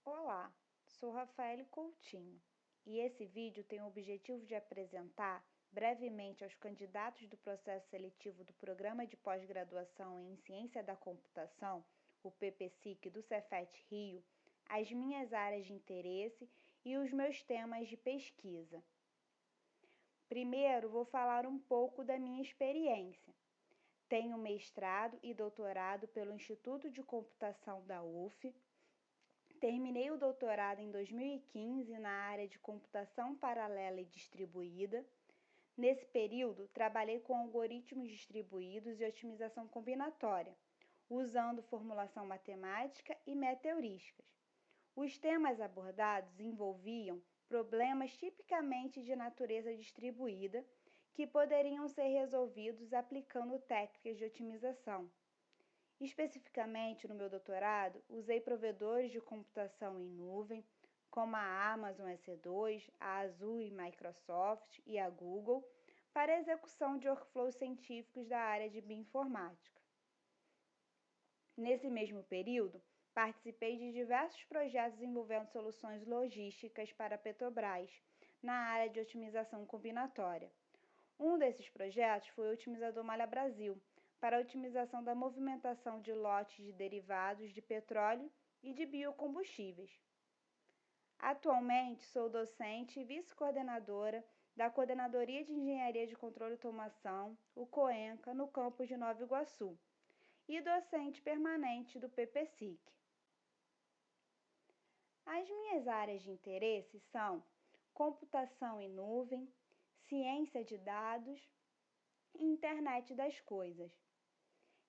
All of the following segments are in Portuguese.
Olá, sou Rafaele Coutinho e esse vídeo tem o objetivo de apresentar brevemente aos candidatos do processo seletivo do Programa de Pós-Graduação em Ciência da Computação, o PPCIC do Cefet Rio, as minhas áreas de interesse e os meus temas de pesquisa. Primeiro, vou falar um pouco da minha experiência. Tenho mestrado e doutorado pelo Instituto de Computação da UF. Terminei o doutorado em 2015 na área de computação paralela e distribuída. Nesse período, trabalhei com algoritmos distribuídos e otimização combinatória, usando formulação matemática e meta-heurísticas. Os temas abordados envolviam problemas tipicamente de natureza distribuída, que poderiam ser resolvidos aplicando técnicas de otimização. Especificamente no meu doutorado, usei provedores de computação em nuvem, como a Amazon EC2, a Azure Microsoft e a Google, para a execução de workflows científicos da área de bioinformática. Nesse mesmo período, participei de diversos projetos envolvendo soluções logísticas para a Petrobras, na área de otimização combinatória. Um desses projetos foi o Otimizador Malha Brasil, para a otimização da movimentação de lotes de derivados de petróleo e de biocombustíveis. Atualmente, sou docente e vice-coordenadora da Coordenadoria de Engenharia de Controle e Automação, o COENCA, no campus de Nova Iguaçu, e docente permanente do PPCIC. As minhas áreas de interesse são computação em nuvem, ciência de dados e internet das coisas.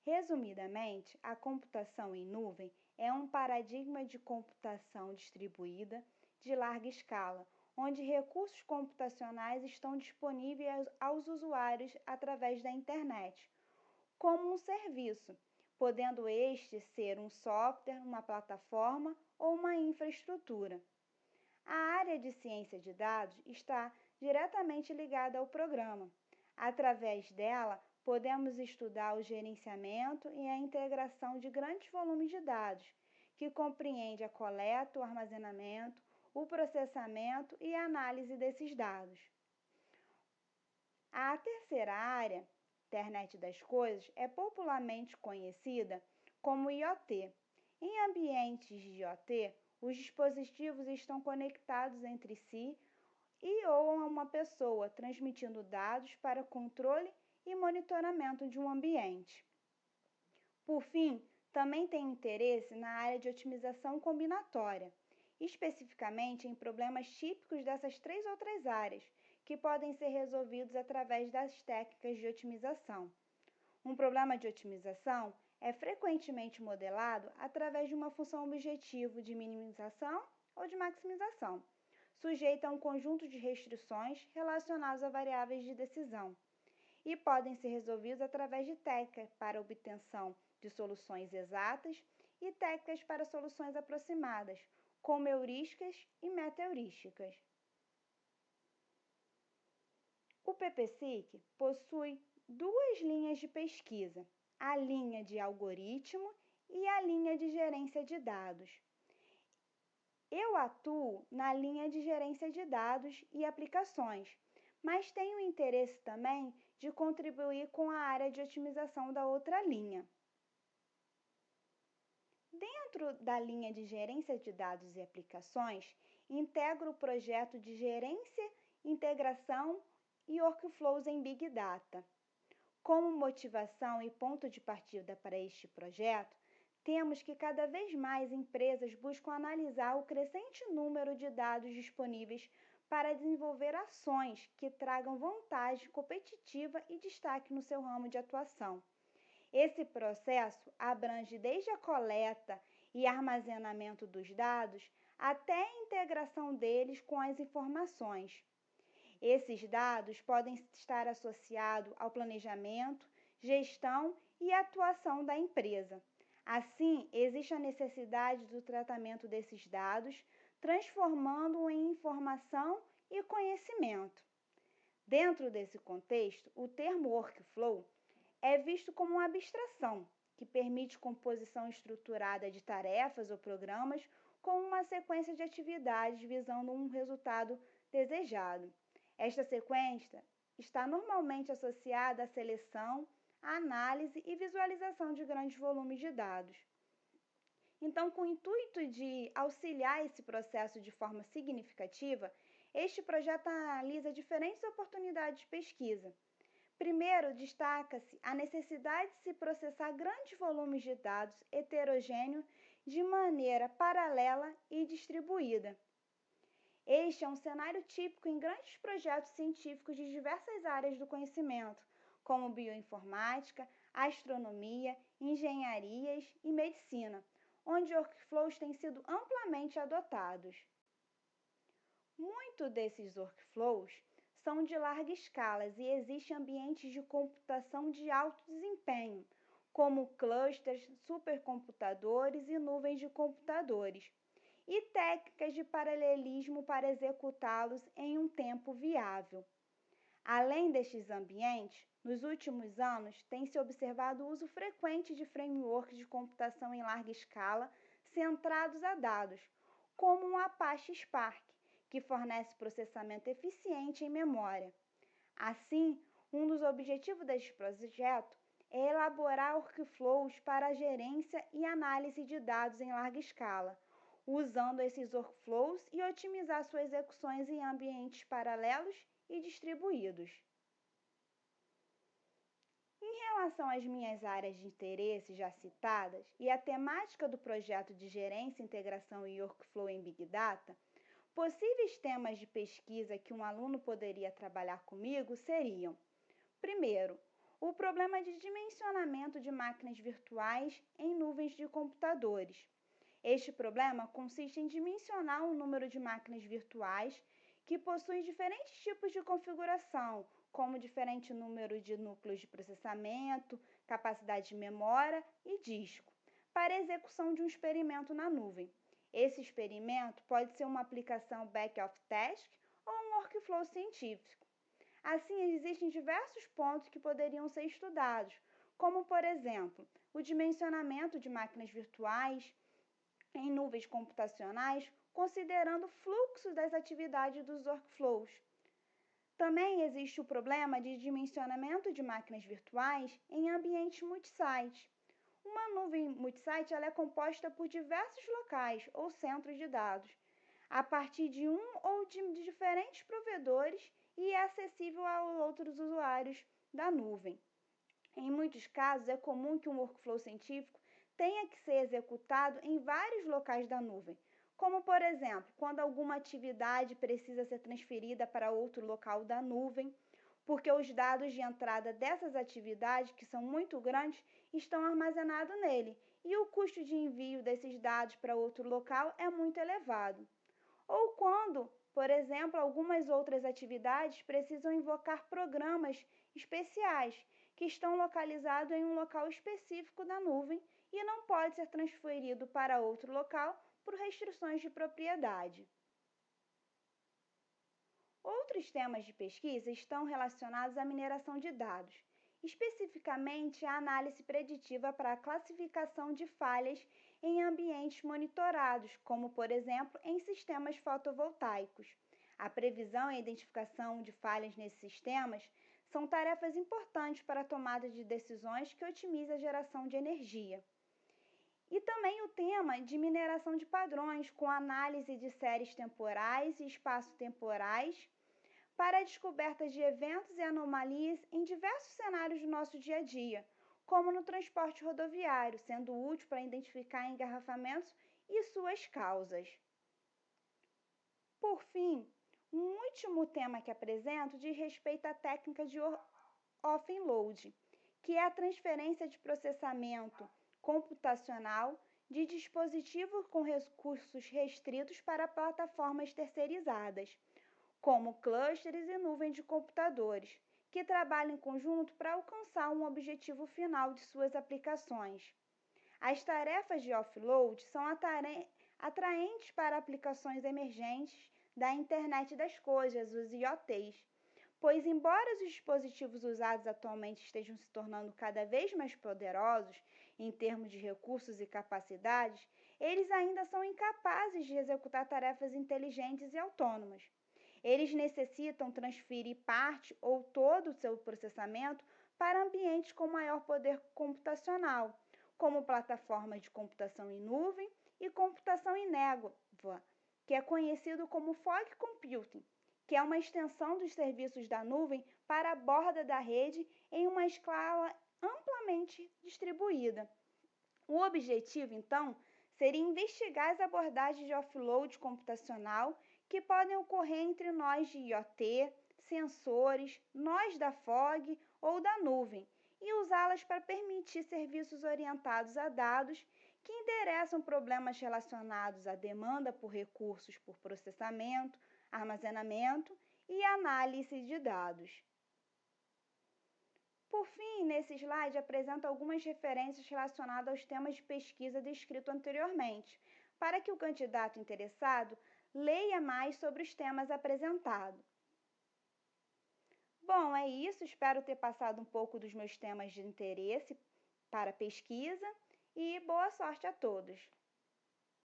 Resumidamente, a computação em nuvem é um paradigma de computação distribuída de larga escala, onde recursos computacionais estão disponíveis aos usuários através da internet, como um serviço, podendo este ser um software, uma plataforma ou uma infraestrutura. A área de ciência de dados está diretamente ligada ao programa. Através dela, podemos estudar o gerenciamento e a integração de grandes volumes de dados, que compreende a coleta, o armazenamento, o processamento e a análise desses dados. A terceira área, Internet das Coisas, é popularmente conhecida como IoT. Em ambientes de IoT, os dispositivos estão conectados entre si ou a uma pessoa, transmitindo dados para controle e monitoramento de um ambiente. Por fim, também tenho interesse na área de otimização combinatória, especificamente em problemas típicos dessas três outras áreas, que podem ser resolvidos através das técnicas de otimização. Um problema de otimização é frequentemente modelado através de uma função objetivo de minimização ou de maximização, sujeita a um conjunto de restrições relacionadas a variáveis de decisão, e podem ser resolvidos através de técnicas para obtenção de soluções exatas e técnicas para soluções aproximadas, como heurísticas e meta-heurísticas. O PPCIC possui duas linhas de pesquisa, a linha de algoritmo e a linha de gerência de dados. Eu atuo na linha de gerência de dados e aplicações, mas tenho interesse também de contribuir com a área de otimização da outra linha. Dentro da linha de gerência de dados e aplicações, integro o projeto de gerência, integração e workflows em Big Data. Como motivação e ponto de partida para este projeto, temos que cada vez mais empresas buscam analisar o crescente número de dados disponíveis para desenvolver ações que tragam vantagem competitiva e destaque no seu ramo de atuação. Esse processo abrange desde a coleta e armazenamento dos dados até a integração deles com as informações. Esses dados podem estar associados ao planejamento, gestão e atuação da empresa. Assim, existe a necessidade do tratamento desses dados, transformando-o em informação e conhecimento. Dentro desse contexto, o termo workflow é visto como uma abstração que permite composição estruturada de tarefas ou programas com uma sequência de atividades visando um resultado desejado. Esta sequência está normalmente associada à seleção, à análise e visualização de grandes volumes de dados. Então, com o intuito de auxiliar esse processo de forma significativa, este projeto analisa diferentes oportunidades de pesquisa. Primeiro, destaca-se a necessidade de se processar grandes volumes de dados heterogêneos de maneira paralela e distribuída. Este é um cenário típico em grandes projetos científicos de diversas áreas do conhecimento, como bioinformática, astronomia, engenharias e medicina, onde workflows têm sido amplamente adotados. Muitos desses workflows são de larga escala e existem ambientes de computação de alto desempenho, como clusters, supercomputadores e nuvens de computadores, e técnicas de paralelismo para executá-los em um tempo viável. Além destes ambientes, nos últimos anos tem-se observado o uso frequente de frameworks de computação em larga escala centrados a dados, como o Apache Spark, que fornece processamento eficiente em memória. Assim, um dos objetivos deste projeto é elaborar workflows para a gerência e análise de dados em larga escala, usando esses workflows e otimizar suas execuções em ambientes paralelos e distribuídos. Em relação às minhas áreas de interesse já citadas e a temática do projeto de gerência, integração e workflow em Big Data, possíveis temas de pesquisa que um aluno poderia trabalhar comigo seriam: primeiro, o problema de dimensionamento de máquinas virtuais em nuvens de computadores. Este problema consiste em dimensionar o número de máquinas virtuais que possuem diferentes tipos de configuração, como diferente número de núcleos de processamento, capacidade de memória e disco, para a execução de um experimento na nuvem. Esse experimento pode ser uma aplicação back-of-task ou um workflow científico. Assim, existem diversos pontos que poderiam ser estudados, como, por exemplo, o dimensionamento de máquinas virtuais em nuvens computacionais, considerando o fluxo das atividades dos workflows. Também existe o problema de dimensionamento de máquinas virtuais em ambientes multisite. Uma nuvem multisite ela é composta por diversos locais ou centros de dados, a partir de um ou de diferentes provedores e é acessível a outros usuários da nuvem. Em muitos casos, é comum que um workflow científico tenha que ser executado em vários locais da nuvem, como, por exemplo, quando alguma atividade precisa ser transferida para outro local da nuvem, porque os dados de entrada dessas atividades, que são muito grandes, estão armazenados nele, e o custo de envio desses dados para outro local é muito elevado. Ou quando, por exemplo, algumas outras atividades precisam invocar programas especiais que estão localizados em um local específico da nuvem e não pode ser transferido para outro local por restrições de propriedade. Outros temas de pesquisa estão relacionados à mineração de dados, especificamente a análise preditiva para a classificação de falhas em ambientes monitorados, como, por exemplo, em sistemas fotovoltaicos. A previsão e a identificação de falhas nesses sistemas são tarefas importantes para a tomada de decisões que otimizam a geração de energia. E também o tema de mineração de padrões, com análise de séries temporais e espaço-temporais, para a descoberta de eventos e anomalias em diversos cenários do nosso dia a dia, como no transporte rodoviário, sendo útil para identificar engarrafamentos e suas causas. Por fim, um último tema que apresento diz respeito à técnica de offload, que é a transferência de processamento computacional de dispositivos com recursos restritos para plataformas terceirizadas, como clusters e nuvens de computadores, que trabalham em conjunto para alcançar um objetivo final de suas aplicações. As tarefas de offload são atraentes para aplicações emergentes da Internet das Coisas, os IoTs, pois, embora os dispositivos usados atualmente estejam se tornando cada vez mais poderosos, em termos de recursos e capacidades, eles ainda são incapazes de executar tarefas inteligentes e autônomas. Eles necessitam transferir parte ou todo o seu processamento para ambientes com maior poder computacional, como plataformas de computação em nuvem e computação em névoa, que é conhecido como fog computing, que é uma extensão dos serviços da nuvem para a borda da rede em uma escala amplamente distribuída. O objetivo, então, seria investigar as abordagens de offload computacional que podem ocorrer entre nós de IoT, sensores, nós da fog ou da nuvem, e usá-las para permitir serviços orientados a dados que endereçam problemas relacionados à demanda por recursos por processamento, armazenamento e análise de dados. Por fim, nesse slide apresento algumas referências relacionadas aos temas de pesquisa descrito anteriormente, para que o candidato interessado leia mais sobre os temas apresentados. Bom, é isso. Espero ter passado um pouco dos meus temas de interesse para pesquisa e boa sorte a todos!